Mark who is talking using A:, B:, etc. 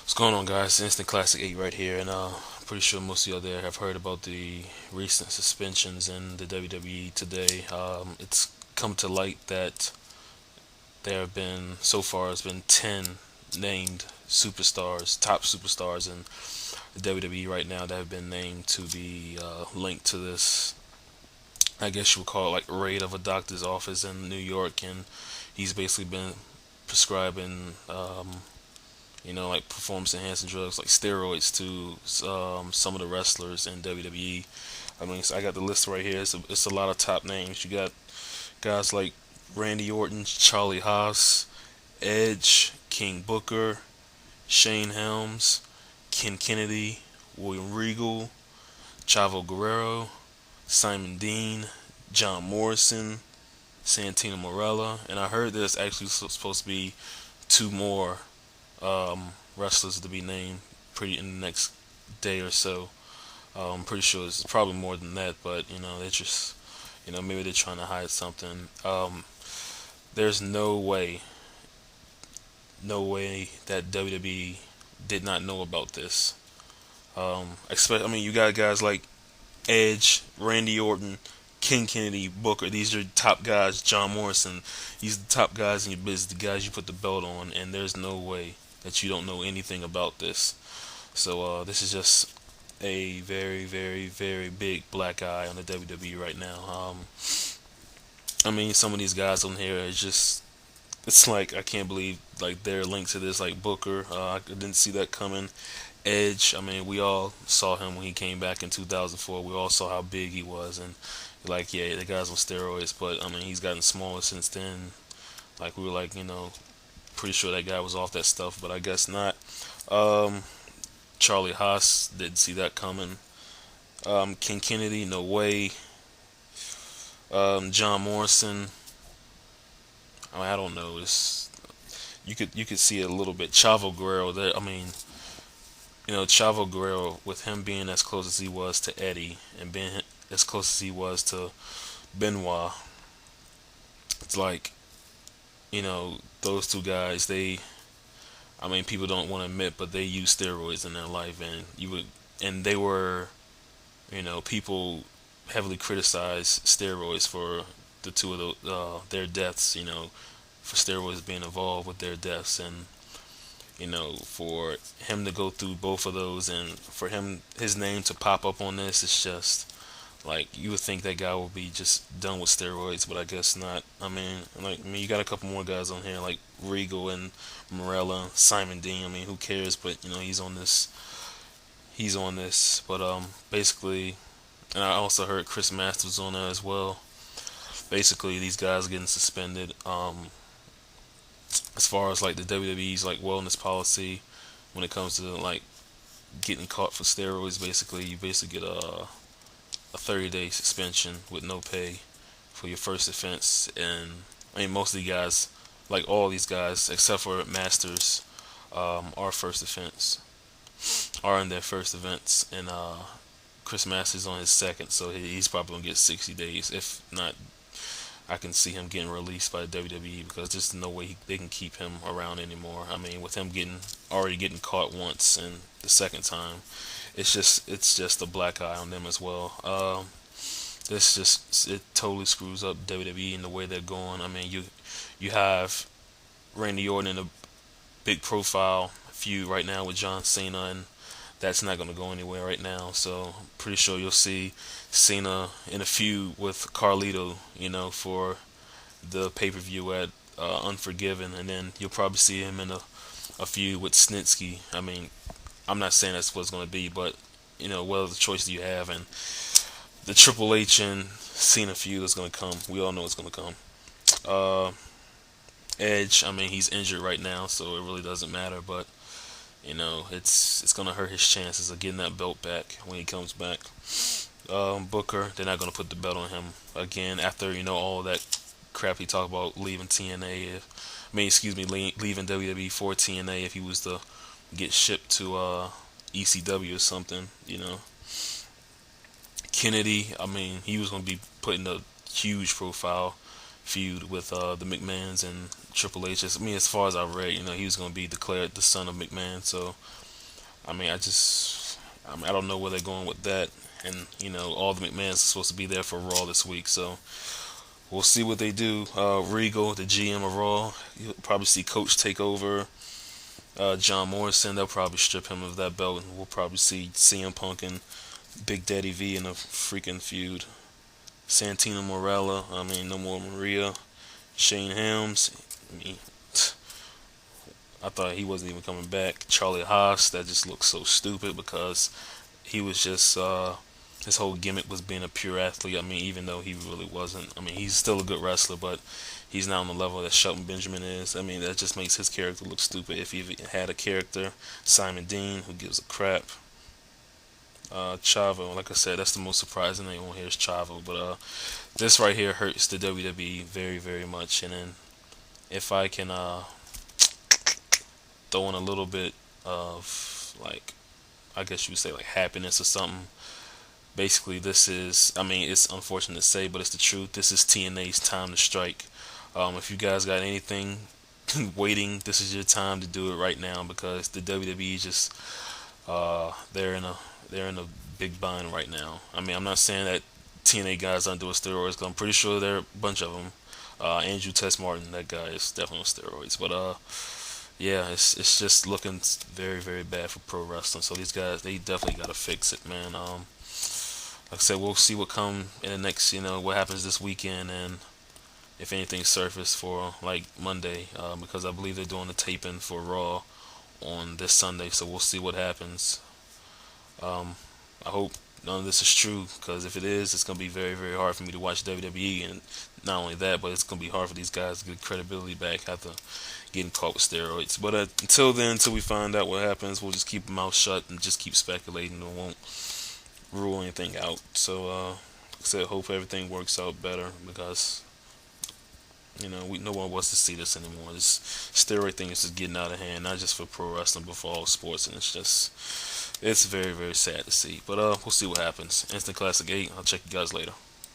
A: What's going on, guys? Instant Classic 8 right here, and pretty sure most of y'all there have heard about the recent suspensions in the WWE today. It's come to light that there have been, so far, it's been 10 named superstars, top superstars in the WWE right now that have been named to be linked to this. I guess you would call it like raid of a doctor's office in New York, and he's basically been prescribing like performance enhancing drugs like steroids to some of the wrestlers in WWE. I mean, so I got the list right here. It's a lot of top names. You got guys like Randy Orton, Charlie Haas, Edge, King Booker, Shane Helms, Ken Kennedy, William Regal, Chavo Guerrero, Simon Dean, John Morrison, Santino Marella, and I heard there's actually supposed to be two more wrestlers to be named pretty in the next day or so. I'm pretty sure it's probably more than that, but they're just maybe they're trying to hide something. There's no way that WWE did not know about this. I mean, you got guys like Edge, Randy Orton, King Kennedy, Booker. These are top guys. John Morrison. These are the top guys in your business, the guys you put the belt on, and there's no way that you don't know anything about this. So this is just a very, very, very big black eye on the WWE right now. I mean, some of these guys on here is just. It's like I can't believe like they're linked to this. Like Booker, I didn't see that coming. Edge, I mean, we all saw him when he came back in 2004. We all saw how big he was, and like, yeah, the guy's on steroids, but I mean, he's gotten smaller since then. Like, we were like, pretty sure that guy was off that stuff, but I guess not. Um, Charlie Haas, didn't see that coming. King Kennedy, no way. John Morrison, I don't know. It's you could see it a little bit. Chavo Guerrero, there. I mean, Chavo Guerrero, with him being as close as he was to Eddie and being as close as he was to Benoit, it's like, those two guys, I mean, people don't want to admit, but they use steroids in their life, and they were, people heavily criticized steroids for the two of their deaths, for steroids being involved with their deaths, and for him to go through both of those and for his name to pop up on this, it's just like you would think that guy would be just done with steroids, but I guess not. I mean, you got a couple more guys on here like Regal and Morella, Simon Dean. I mean, who cares? But he's on this. He's on this. But basically, and I also heard Chris Masters on there as well. Basically, these guys are getting suspended. As far as like the WWE's like wellness policy, when it comes to like getting caught for steroids, basically you basically get a 30-day suspension with no pay for your first offense. And I mean, most of the guys, like all these guys except for Masters, are first offense, are in their first events, and Chris Masters on his second, so he's probably gonna get 60 days. If not, I can see him getting released by the WWE because there's no way they can keep him around anymore. I mean, with him already getting caught once and the second time, it's just a black eye on them as well. This just it totally screws up WWE in the way they're going. I mean, you have Randy Orton in a big profile feud right now with John Cena, and that's not going to go anywhere right now. So I'm pretty sure you'll see Cena in a feud with Carlito, for the pay-per-view at Unforgiven, and then you'll probably see him in a feud with Snitsky. I mean, I'm not saying that's what it's going to be, but what other choice do you have? And the Triple H and Cena feud is going to come. We all know it's going to come. Uh, Edge, I mean, he's injured right now, so it really doesn't matter, but it's gonna hurt his chances of getting that belt back when he comes back. Booker, they're not gonna put the belt on him again after all that crap he talked about leaving TNA. Excuse me, leaving WWE for TNA if he was to get shipped to ECW or something. Kennedy, I mean, he was gonna be putting a huge profile feud with the McMahons and Triple H. I mean, as far as I read, he was going to be declared the son of McMahon. So I mean, I don't know where they're going with that. And all the McMahons are supposed to be there for Raw this week, so we'll see what they do. Regal, the GM of Raw, you'll probably see Coach take over. John Morrison, they'll probably strip him of that belt, and we'll probably see CM Punk and Big Daddy V in a freaking feud. Santino Morella, I mean, no more Maria. Shane Helms, I mean, I thought he wasn't even coming back. Charlie Haas, that just looks so stupid because he was just his whole gimmick was being a pure athlete. I mean, even though he really wasn't. I mean, he's still a good wrestler, but he's not on the level that Shelton Benjamin is. I mean, that just makes his character look stupid. If he had a character, Simon Dean, who gives a crap. Chavo, like I said, that's the most surprising thing on here is Chavo. But this right here hurts the WWE very, very much. And then if I can throw in a little bit of like, I guess you would say like happiness or something. Basically, this is, I mean, it's unfortunate to say, but it's the truth. This is TNA's time to strike. If you guys got anything waiting, this is your time to do it right now because the WWE just they're in a big bind right now. I mean, I'm not saying that TNA guys aren't doing steroids, because I'm pretty sure there are a bunch of them. Andrew Tess Martin, that guy is definitely on steroids, but yeah, it's just looking very, very bad for pro wrestling. So these guys, they definitely got to fix it, man. Like I said, we'll see what come in the next, what happens this weekend, and if anything surface for like Monday, because I believe they're doing the taping for Raw on this Sunday. So we'll see what happens. I hope none of this is true, because if it is, it's gonna be very, very hard for me to watch WWE, and not only that, but it's gonna be hard for these guys to get credibility back after getting caught with steroids. But until then, until we find out what happens, we'll just keep our mouth shut and just keep speculating and won't rule anything out. So, like I said, hope everything works out better because no one wants to see this anymore. This steroid thing is just getting out of hand, not just for pro wrestling, but for all sports, and it's very, very sad to see. But we'll see what happens. Instant Classic 8. I'll check you guys later.